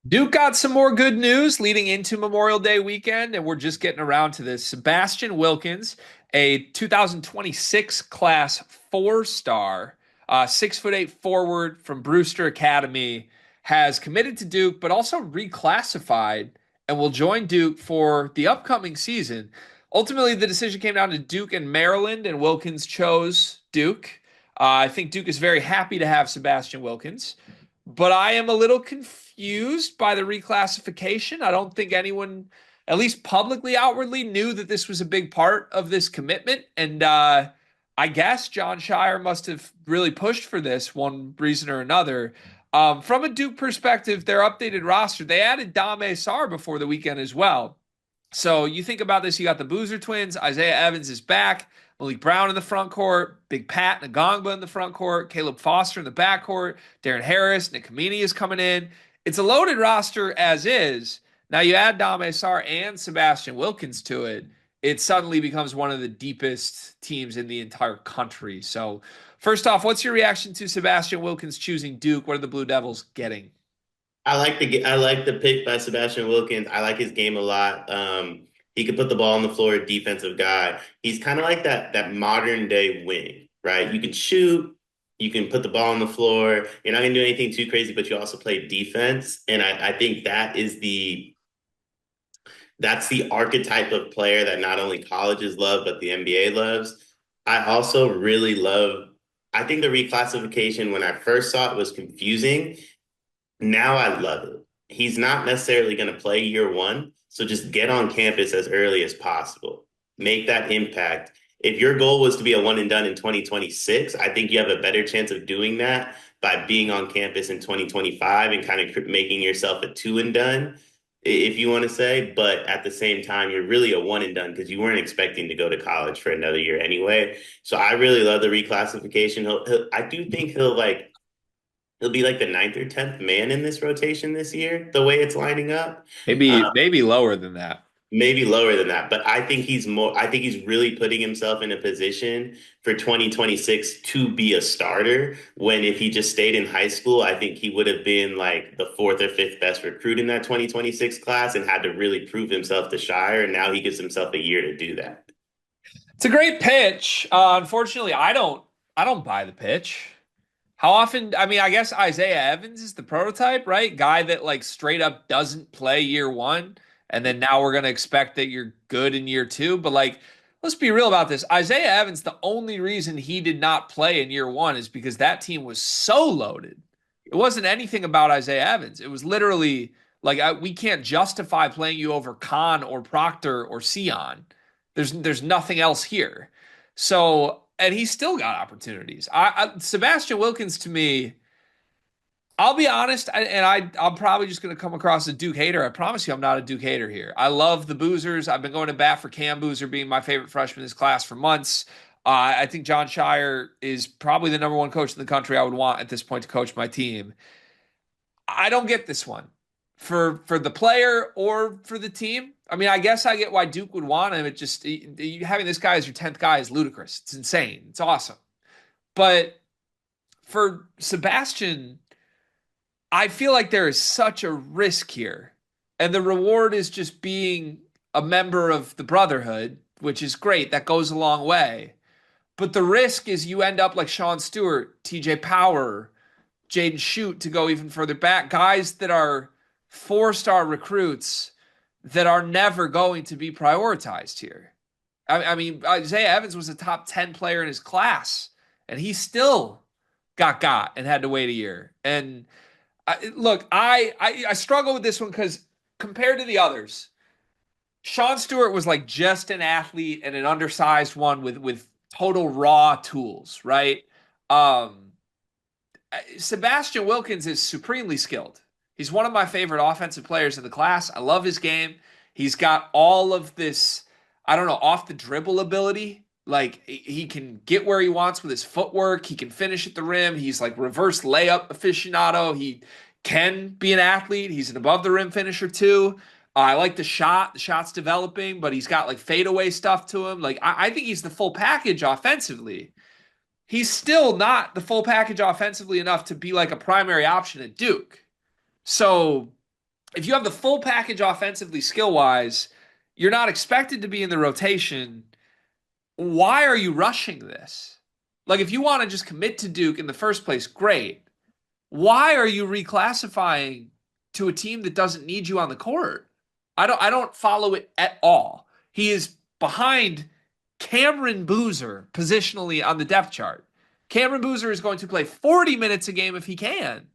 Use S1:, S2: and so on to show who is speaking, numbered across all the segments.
S1: Duke got some more good news leading into Memorial Day weekend, and we're just getting around to this. Sebastian Wilkins, a 2026 class four-star, 6'8" forward from Brewster Academy, has committed to Duke, but also reclassified and will join Duke for the upcoming season. Ultimately, the decision came down to Duke and Maryland, and Wilkins chose Duke. I think Duke is very happy to have Sebastian Wilkins. But I am a little confused by the reclassification. I don't think anyone, at least publicly, outwardly, knew that this was a big part of this commitment. And I guess John Shire must have really pushed for this one reason or another. From a Duke perspective, their updated roster, they added Dame Sarr before the weekend as well. So you think about this, you got the Boozer twins, Isaiah Evans is back, Malik Brown in the front court, Big Pat Ngongba in the front court, Caleb Foster in the back court, Darren Harris, Nick Kamini is coming in. It's a loaded roster as is. Now you add Dame Sarr and Sebastian Wilkins to it, it suddenly becomes one of the deepest teams in the entire country. So first off, what's your reaction to Sebastian Wilkins choosing Duke? What are the Blue Devils getting?
S2: I like the pick by Sebastian Wilkins. I like his game a lot. He could put the ball on the floor, defensive guy. He's kind of like that modern day wing, right? You can shoot, you can put the ball on the floor. You're not gonna do anything too crazy, but you also play defense. And I think that's the archetype of player that not only colleges love, but the NBA loves. I also really love, I think the reclassification when I first saw it was confusing. Now I love it. He's not necessarily going to play year one, so just get on campus as early as possible. Make that impact. If your goal was to be a one and done in 2026, I think you have a better chance of doing that by being on campus in 2025 and kind of making yourself a two and done, if you want to say. But at the same time, you're really a one and done because you weren't expecting to go to college for another year anyway. So I really love the reclassification. I do think he'll be like the ninth or tenth man in this rotation this year, the way it's lining up.
S1: Maybe lower than that.
S2: Maybe lower than that, but I think he's really putting himself in a position for 2026 to be a starter. When if he just stayed in high school, I think he would have been like the fourth or fifth best recruit in that 2026 class and had to really prove himself to Shire. And now he gives himself a year to do that.
S1: It's a great pitch. Unfortunately, I don't buy the pitch. How often? I mean, I guess Isaiah Evans is the prototype, right? Guy that like straight up doesn't play year one, and then now we're gonna expect that you're good in year two. But like, let's be real about this. Isaiah Evans, the only reason he did not play in year one is because that team was so loaded. It wasn't anything about Isaiah Evans. It was literally like we can't justify playing you over Khan or Proctor or Sion. There's nothing else here. So and he still got opportunities. Sebastian Wilkins to me, I'll be honest, I'm probably just going to come across as a Duke hater. I promise you, I'm not a Duke hater here. I love the Boozers. I've been going to bat for Cam Boozer being my favorite freshman in this class for months. I think John Shire is probably the number one coach in the country I would want at this point to coach my team. I don't get this one for the player or for the team. I mean, I guess I get why Duke would want him. It just having this guy as your 10th guy is ludicrous. It's insane. It's awesome. But for Sebastian, I feel like there is such a risk here. And the reward is just being a member of the Brotherhood, which is great. That goes a long way. But the risk is you end up like Sean Stewart, TJ Power, Jaden Shoot to go even further back, guys that are four-star recruits that are never going to be prioritized here. I mean, Isaiah Evans was a top 10 player in his class, and he still got and had to wait a year. And look, I struggle with this one because compared to the others, Sean Stewart was like just an athlete and an undersized one with total raw tools, right? Um, Sebastian Wilkins is supremely skilled. He's one of my favorite offensive players in the class. I love his game. He's got all of this, I don't know, off the dribble ability. Like he can get where he wants with his footwork. He can finish at the rim. He's like reverse layup aficionado. He can be an athlete. He's an above the rim finisher too. I like the shot. The shot's developing, but he's got like fadeaway stuff to him. Like I think he's the full package offensively. He's still not the full package offensively enough to be like a primary option at Duke. So if you have the full package offensively, skill wise, you're not expected to be in the rotation. Why are you rushing this? Like, if you want to just commit to Duke in the first place, great. Why are you reclassifying to a team that doesn't need you on the court? I don't follow it at all. He is behind Cameron Boozer positionally on the depth chart. Cameron Boozer is going to play 40 minutes a game if he can.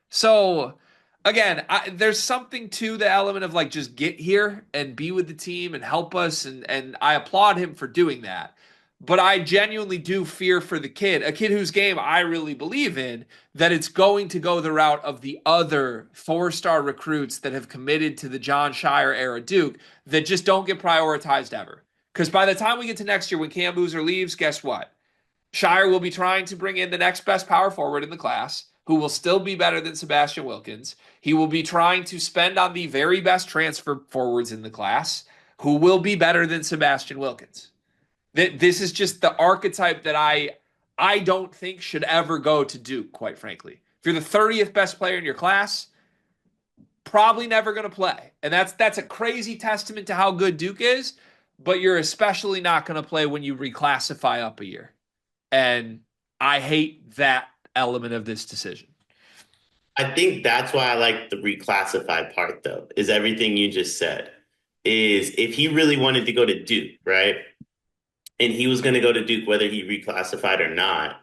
S1: So again, there's something to the element of like just get here and be with the team and help us, and I applaud him for doing that. But I genuinely do fear for the kid, a kid whose game I really believe in, that it's going to go the route of the other four-star recruits that have committed to the John Shire era Duke that just don't get prioritized ever. Because by the time we get to next year, when Cam Boozer leaves, guess what? Shire will be trying to bring in the next best power forward in the class, who will still be better than Sebastian Wilkins. He will be trying to spend on the very best transfer forwards in the class, who will be better than Sebastian Wilkins. This is just the archetype that I don't think should ever go to Duke, quite frankly. If you're the 30th best player in your class, probably never going to play. And that's a crazy testament to how good Duke is, but you're especially not going to play when you reclassify up a year. And I hate that element of this decision.
S2: I think that's why I like the reclassify part though, is everything you just said. Is if he really wanted to go to Duke, right? And he was going to go to Duke whether he reclassified or not.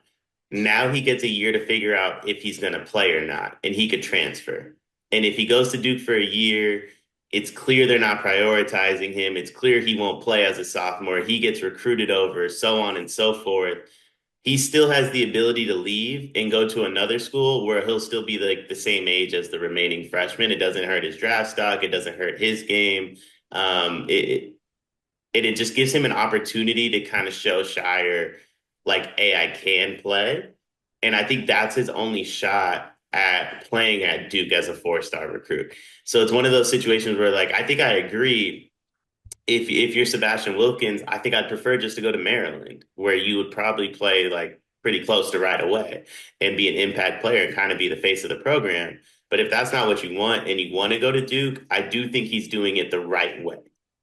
S2: Now he gets a year to figure out if he's going to play or not, and he could transfer. And if he goes to Duke for a year, it's clear they're not prioritizing him. It's clear he won't play as a sophomore. He gets recruited over, so on and so forth. He still has the ability to leave and go to another school where he'll still be like the same age as the remaining freshmen. It doesn't hurt his draft stock. It doesn't hurt his game. It just gives him an opportunity to kind of show Shire like, hey, I can play. And I think that's his only shot at playing at Duke as a four-star recruit. So it's one of those situations where like I think I agree. If you're Sebastian Wilkins, I think I'd prefer just to go to Maryland, where you would probably play like pretty close to right away and be an impact player and kind of be the face of the program. But if that's not what you want and you want to go to Duke, I do think he's doing it the right way.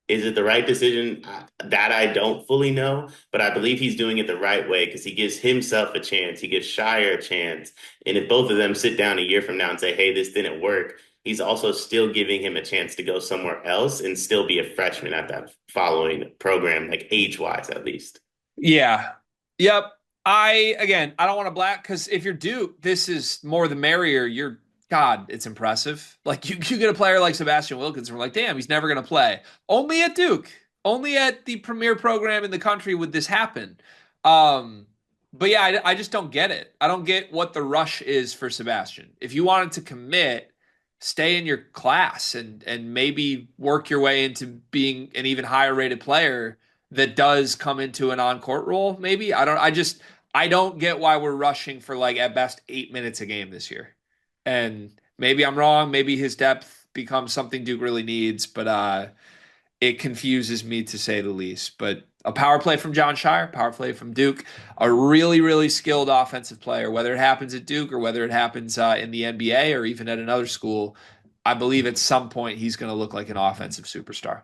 S2: Is it the right decision? That I don't fully know, but I believe he's doing it the right way because he gives himself a chance. He gives Shire a chance. And if both of them sit down a year from now and say, hey, this didn't work, he's also still giving him a chance to go somewhere else and still be a freshman at that following program, like age wise, at least.
S1: Yeah. Yep. I don't want to black because if you're Duke, this is more the merrier. You're God, it's impressive. Like you get a player like Sebastian Wilkins, and we're like, damn, he's never gonna play. Only at Duke, only at the premier program in the country would this happen. Um, but yeah, I just don't get it. I don't get what the rush is for Sebastian. If you wanted to commit, stay in your class and maybe work your way into being an even higher rated player that does come into an on-court role, maybe. I don't get why we're rushing for like at best 8 minutes a game this year. And maybe I'm wrong. Maybe his depth becomes something Duke really needs, but it confuses me to say the least. But a power play from John Shire, power play from Duke, a really, really skilled offensive player, whether it happens at Duke or whether it happens in the NBA or even at another school, I believe at some point he's going to look like an offensive superstar.